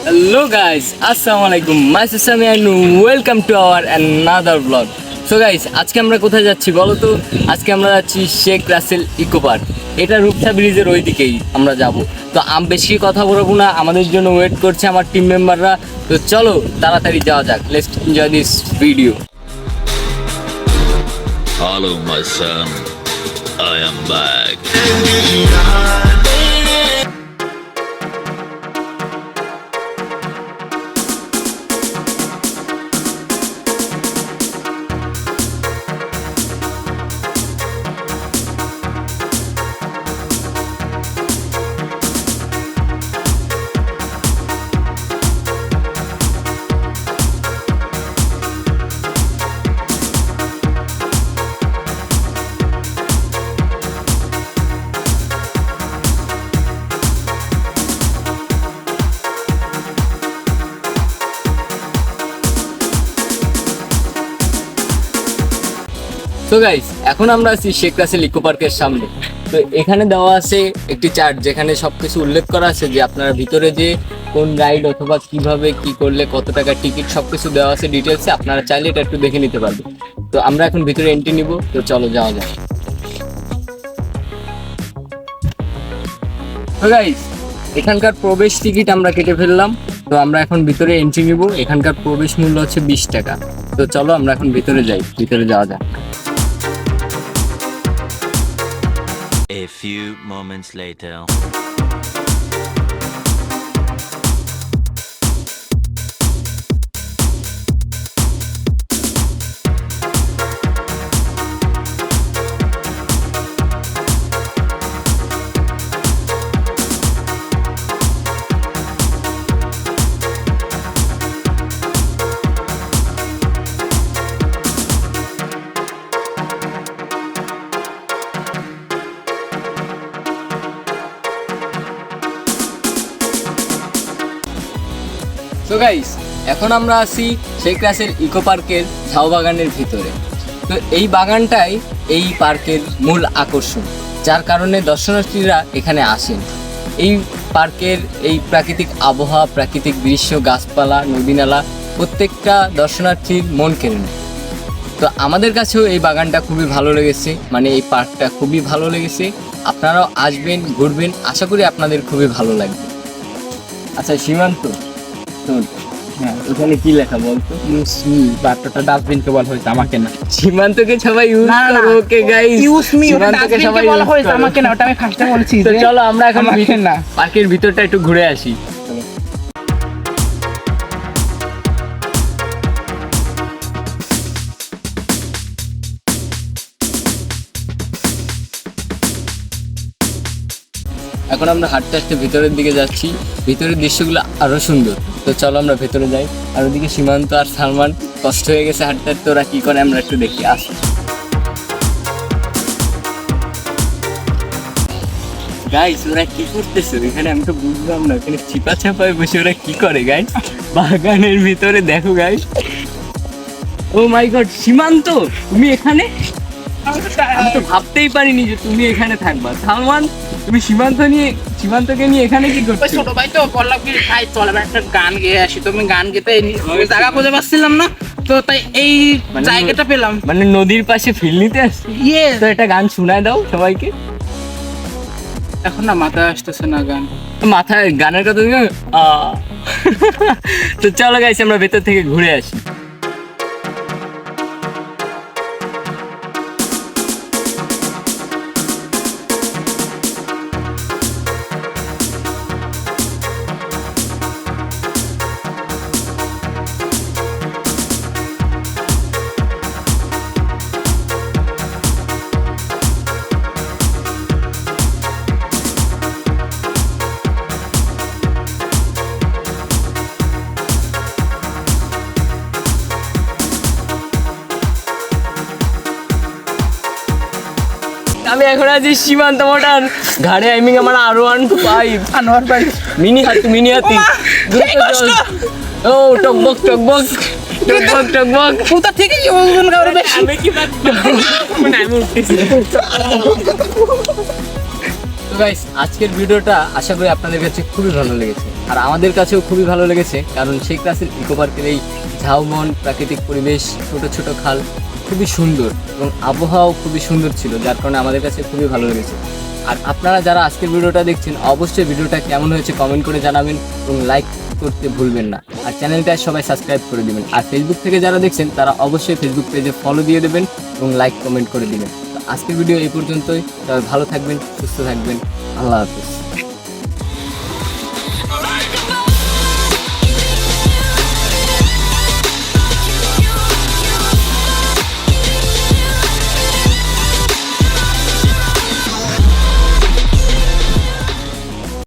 Hello guys, Assalamualaikum. Myself Sami and welcome to our another vlog. So guys, আজকে আমরা কোথায় যাচ্ছি বলো তো? আজকে আমরা যাচ্ছি শেখ রাসেল ইকো পার্ক। এটা রূপসা ব্রিজের ওই দিকেই আমরা যাব। তো বেশি কথা বলবো না, আমাদের জন্য ওয়েট করছে আমার টিম মেম্বাররা। তো চলো তাড়াতাড়ি যাওয়া যাক। Let's enjoy this video. Hello, my son. I am back. তো গাইস, এখন আমরা আছি শেখ রাসেল ইকো পার্কের সামনে। তো এখানে দেওয়া আছে একটি চার্ট, যেখানে সবকিছু উল্লেখ করা আছে যে আপনারা ভিতরে যে কোন রাইড অথবা কিভাবে কি করলে কত টাকা টিকিট সবকিছু দেওয়া আছে ডিটেলসে। আপনারা চাইলে এটা একটু দেখে নিতে পারবেন। তো আমরা এখন ভিতরে এন্ট্রি নিব। তো চলো যাওয়া যাক। তো গাইস, এখানকার প্রবেশ টিকিট আমরা কেটে ফেললাম। তো আমরা এখন ভিতরে এন্ট্রি নিব। এখানকার প্রবেশ মূল্য হচ্ছে 20 টাকা। তো চলো আমরা এখন ভিতরে যাই, ভিতরে যাওয়া যাক। A few moments later. তো গাইস, এখন আমরা আছি শেখ রাসেল ইকো পার্কের ঝাউ বাগানের ভিতরে। তো এই বাগানটাই এই পার্কের মূল আকর্ষণ, যার কারণে দর্শনার্থীরা এখানে আসেন। এই পার্কের এই প্রাকৃতিক আবহাওয়া, প্রাকৃতিক দৃশ্য, গাছপালা, নদীনালা প্রত্যেকটা দর্শনার্থীর মন কেড়ে নেয়। তো আমাদের কাছেও এই বাগানটা খুবই ভালো লেগেছে, মানে এই পার্কটা খুবই ভালো লেগেছে। আপনারাও আসবেন, ঘুরবেন, আশা করি আপনাদের খুবই ভালো লাগবে। আচ্ছা সীমান্ত, হ্যাঁ, ওখানে কি লেখা বলতো? ইউজ মি, বার্তাটা ডাস্টবিনকে বলা হয়েছে, আমাকে না। সীমান্তকে সবাই ইউজ না, না, করো। ওকে গাইস, ইউজ মি, ওটা সীমান্তকে সবাই ডাস্টবিনকে বলা use হয়েছে, করো। আমাকে না। ওটা আমি ফার্স্টে বলেছি। তো চলো আমরা এখন আমাকে না। পার্কের ভিতরটা একটু ঘুরে আসি। এখন আমরা হাঁটতে হাঁটতে ভিতরের দিকে যাচ্ছি। ভিতরের দৃশ্যগুলো আরো সুন্দর। তো চলো আমরা ভেতরে যাই। আর ওদিকে সীমান্ত আর সালমান কষ্ট হয়ে গেছে হাঁটতে হাঁটতে, ওরা কি করে আমরা একটু দেখি। আসো গাইস, ওরা কি করতেছে এখানে? আমি তো বুঝলাম না, এখানে চিপা চাপায় বসে ওরা কি করে গাইস বাগানের ভিতরে। দেখো গাইস, ও মাই গড, সীমান্ত তুমি এখানে? আমি তো ভাবতেই পারিনি যে তুমি এখানে থাকবা। সালমান, তুমি সীমান্তকে নিয়ে এখানে কি ওই করছো? ছোট ভাই তো বললাম কি ভাই চল এবার একটা গান গেয়ে আসি। তো আমি গান গেতে ওই জায়গা খুঁজে পাচ্ছিলাম না, তো তাই এই জায়গাটা পেলাম। মানে নদীর পাশে ফিল নিতে আসছি। ইয়ে, তো একটা গান শোনায় দাও সবাইকে। এখন না মাথায় আসতেছে না গান। মাথায় গানের কথা দিও। তো চলো গাইস, আমরা ভেতর থেকে ঘুরে আসি। আমি এখন আছি সীমান্ত মোটর, ঘাড়ে আইমিং আমার R15 আনোয়ার ভাই মিনি হাতি দ্রুত চল। ও টকবক টকবক টকবক টকবক। কোথা থেকে ওজন কারো বেশি? আমি কি মানে আমি উঠতেছি। তো গাইস, আজকের ভিডিওটা আশা করি আপনাদের কাছে খুবই ভালো লেগেছে। আর আমাদের কাছেও খুবই ভালো লেগেছে, কারণ শেখ রাসেল ইকো পার্কের এই ঝাউবন, প্রাকৃতিক পরিবেশ, ছোট ছোট খাল খুবই সুন্দর এবং আবহাওয়াও খুবই সুন্দর ছিল, যার কারণে আমাদের কাছে খুবই ভালো লেগেছে। আর আপনারা যারা আজকের ভিডিওটা দেখছেন অবশ্যই ভিডিওটা কেমন হয়েছে কমেন্ট করে জানাবেন এবং লাইক করতে ভুলবেন না। আর চ্যানেলটা সবাই সাবস্ক্রাইব করে দিবেন। আর ফেসবুক থেকে যারা দেখছেন তারা অবশ্যই ফেসবুক পেজে ফলো দিয়ে দেবেন এবং লাইক কমেন্ট করে দিবেন। তো আজকের ভিডিও এই পর্যন্তই। সবাই ভালো থাকবেন, সুস্থ থাকবেন। আল্লাহ হাফিজ।